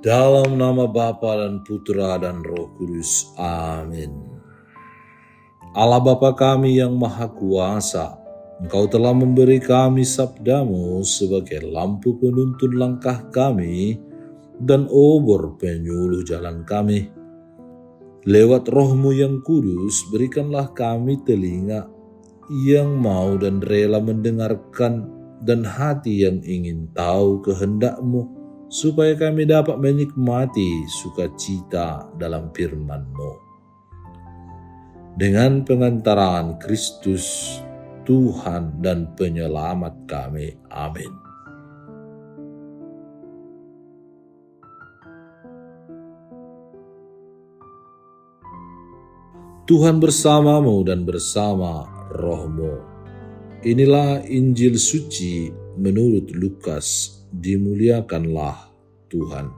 Dalam nama Bapa dan Putra dan Roh Kudus. Amin. Allah Bapa kami yang Maha Kuasa, Engkau telah memberi kami sabdamu sebagai lampu penuntun langkah kami dan obor penyuluh jalan kami. Lewat Roh-Mu yang kudus, berikanlah kami telinga yang mau dan rela mendengarkan dan hati yang ingin tahu kehendak-Mu, supaya kami dapat menikmati sukacita dalam firman-Mu. Dengan pengantaraan Kristus, Tuhan dan Penyelamat kami. Amin. Tuhan bersamamu dan bersama roh-Mu. Inilah Injil suci menurut Lukas. Dimuliakanlah Tuhan.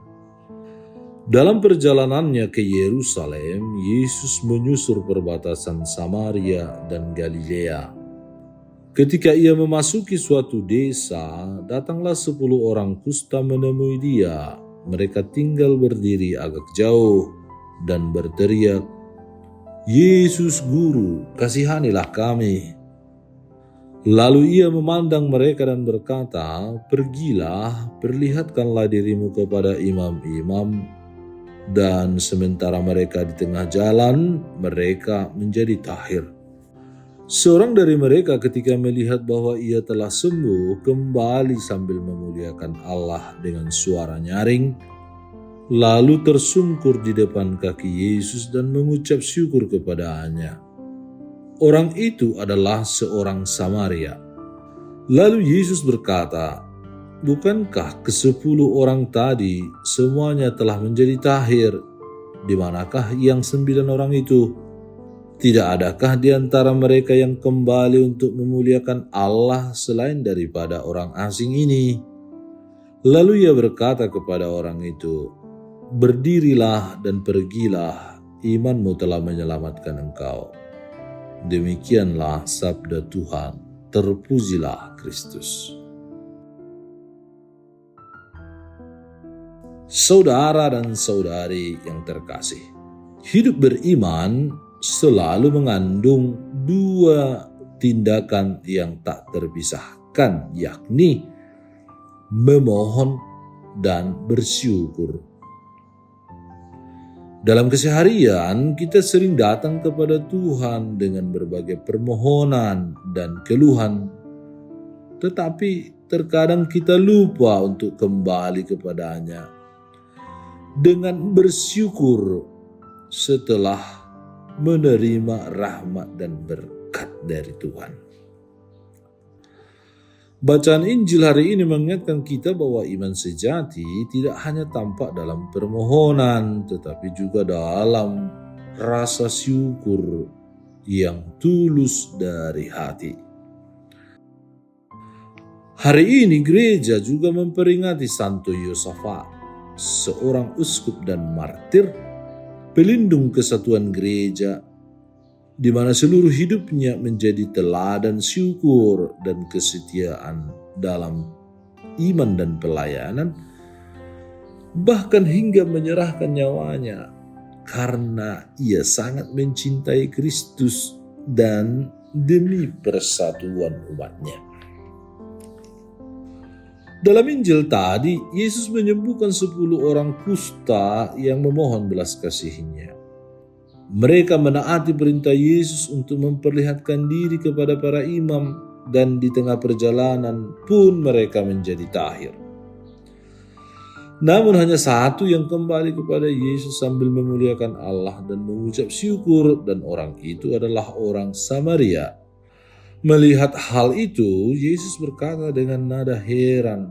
Dalam perjalanannya ke Yerusalem, Yesus menyusur perbatasan Samaria dan Galilea. Ketika ia memasuki suatu desa, datanglah 10 orang kusta menemui dia. Mereka tinggal berdiri agak jauh dan berteriak, "Yesus Guru, kasihanilah kami." Lalu ia memandang mereka dan berkata, "Pergilah, perlihatkanlah dirimu kepada imam-imam." Dan sementara mereka di tengah jalan, mereka menjadi tahir. Seorang dari mereka ketika melihat bahwa ia telah sembuh, kembali sambil memuliakan Allah dengan suara nyaring, lalu tersungkur di depan kaki Yesus dan mengucap syukur kepadanya. Orang itu adalah seorang Samaria. Lalu Yesus berkata, "Bukankah ke-10 orang tadi semuanya telah menjadi tahir? Di manakah yang 9 orang itu? Tidak adakah di antara mereka yang kembali untuk memuliakan Allah selain daripada orang asing ini?" Lalu ia berkata kepada orang itu, "Berdirilah dan pergilah, imanmu telah menyelamatkan engkau." Demikianlah sabda Tuhan. Terpujilah Kristus. Saudara dan saudari yang terkasih, hidup beriman selalu mengandung 2 tindakan yang tak terpisahkan, yakni memohon dan bersyukur. Dalam keseharian, kita sering datang kepada Tuhan dengan berbagai permohonan dan keluhan. Tetapi terkadang kita lupa untuk kembali kepadanya dengan bersyukur setelah menerima rahmat dan berkat dari Tuhan. Bacaan Injil hari ini mengingatkan kita bahwa iman sejati tidak hanya tampak dalam permohonan, tetapi juga dalam rasa syukur yang tulus dari hati. Hari ini gereja juga memperingati Santo Yosafat, seorang uskup dan martir, pelindung kesatuan gereja, di mana seluruh hidupnya menjadi teladan syukur dan kesetiaan dalam iman dan pelayanan, bahkan hingga menyerahkan nyawanya karena ia sangat mencintai Kristus dan demi persatuan umatnya. Dalam Injil tadi, Yesus menyembuhkan 10 orang kusta yang memohon belas kasih-Nya. Mereka menaati perintah Yesus untuk memperlihatkan diri kepada para imam, dan di tengah perjalanan pun mereka menjadi tahir. Namun hanya satu yang kembali kepada Yesus sambil memuliakan Allah dan mengucap syukur, dan orang itu adalah orang Samaria. Melihat hal itu, Yesus berkata dengan nada heran,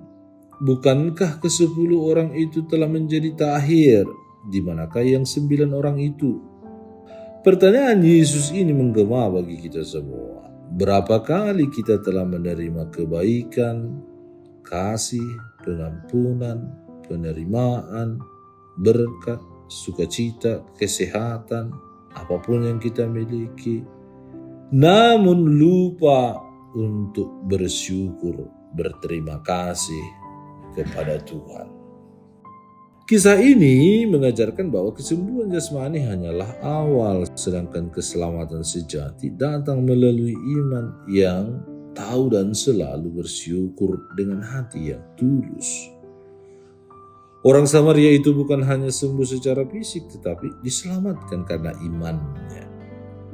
"Bukankah ke-10 orang itu telah menjadi tahir? Di manakah yang 9 orang itu?" Pertanyaan Yesus ini menggema bagi kita semua. Berapa kali kita telah menerima kebaikan, kasih, pengampunan, penerimaan, berkat, sukacita, kesehatan, apapun yang kita miliki, namun lupa untuk bersyukur, berterima kasih kepada Tuhan. Kisah ini mengajarkan bahwa kesembuhan jasmani hanyalah awal, sedangkan keselamatan sejati datang melalui iman yang tahu dan selalu bersyukur dengan hati yang tulus. Orang Samaria itu bukan hanya sembuh secara fisik, tetapi diselamatkan karena imannya.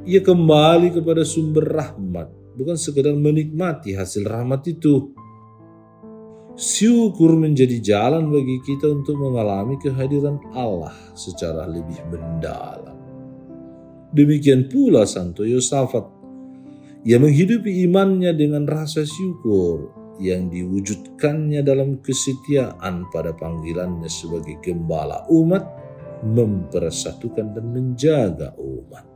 Ia kembali kepada sumber rahmat, bukan sekedar menikmati hasil rahmat itu. Syukur menjadi jalan bagi kita untuk mengalami kehadiran Allah secara lebih mendalam. Demikian pula Santo Yosafat. Ia menghidupi imannya dengan rasa syukur yang diwujudkannya dalam kesetiaan pada panggilannya sebagai gembala umat, mempersatukan dan menjaga umat.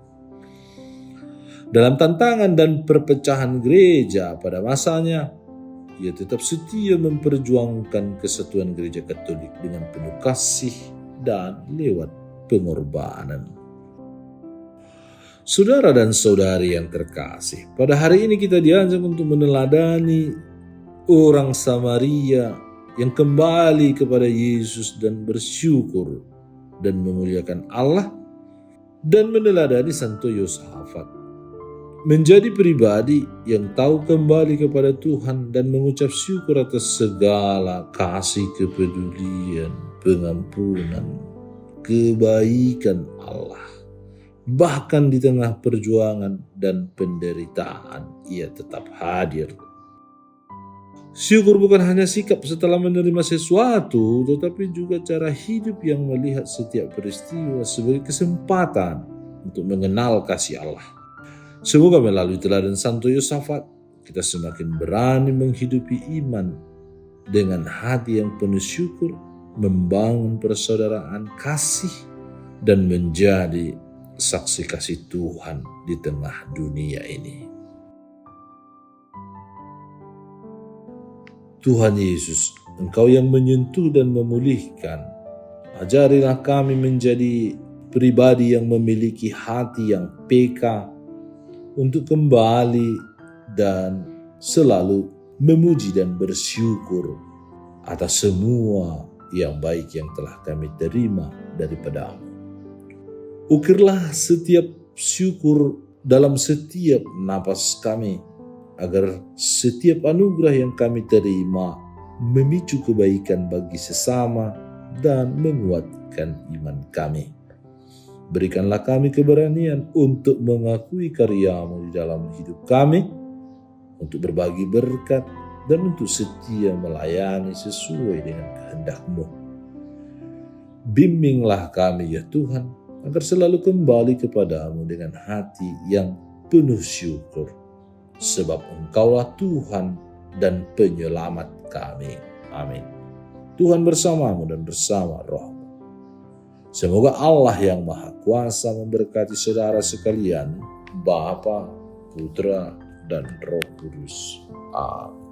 Dalam tantangan dan perpecahan gereja pada masanya, ia tetap setia memperjuangkan kesatuan gereja Katolik dengan penuh kasih dan lewat pengorbanan. Saudara dan saudari yang terkasih, pada hari ini kita diajak untuk meneladani orang Samaria yang kembali kepada Yesus dan bersyukur dan memuliakan Allah, dan meneladani Santo Yosafat menjadi pribadi yang tahu kembali kepada Tuhan dan mengucap syukur atas segala kasih, kepedulian, pengampunan, kebaikan Allah. Bahkan di tengah perjuangan dan penderitaan, ia tetap hadir. Syukur bukan hanya sikap setelah menerima sesuatu, tetapi juga cara hidup yang melihat setiap peristiwa sebagai kesempatan untuk mengenal kasih Allah. Semoga melalui teladan Santo Yosafat, kita semakin berani menghidupi iman dengan hati yang penuh syukur, membangun persaudaraan kasih, dan menjadi saksi kasih Tuhan di tengah dunia ini. Tuhan Yesus, Engkau yang menyentuh dan memulihkan, ajarilah kami menjadi pribadi yang memiliki hati yang peka untuk kembali dan selalu memuji dan bersyukur atas semua yang baik yang telah kami terima daripada-Mu. Ukirlah setiap syukur dalam setiap napas kami, agar setiap anugerah yang kami terima memicu kebaikan bagi sesama dan menguatkan iman kami. Berikanlah kami keberanian untuk mengakui karya-Mu di dalam hidup kami, untuk berbagi berkat, dan untuk setia melayani sesuai dengan kehendak-Mu. Bimbinglah kami ya Tuhan, agar selalu kembali kepada-Mu dengan hati yang penuh syukur, sebab Engkaulah Tuhan dan penyelamat kami. Amin. Tuhan bersama-Mu dan bersama Roh-Mu. Semoga Allah yang Maha Kuasa memberkati saudara sekalian, Bapa, Putra, dan Roh Kudus. Amin.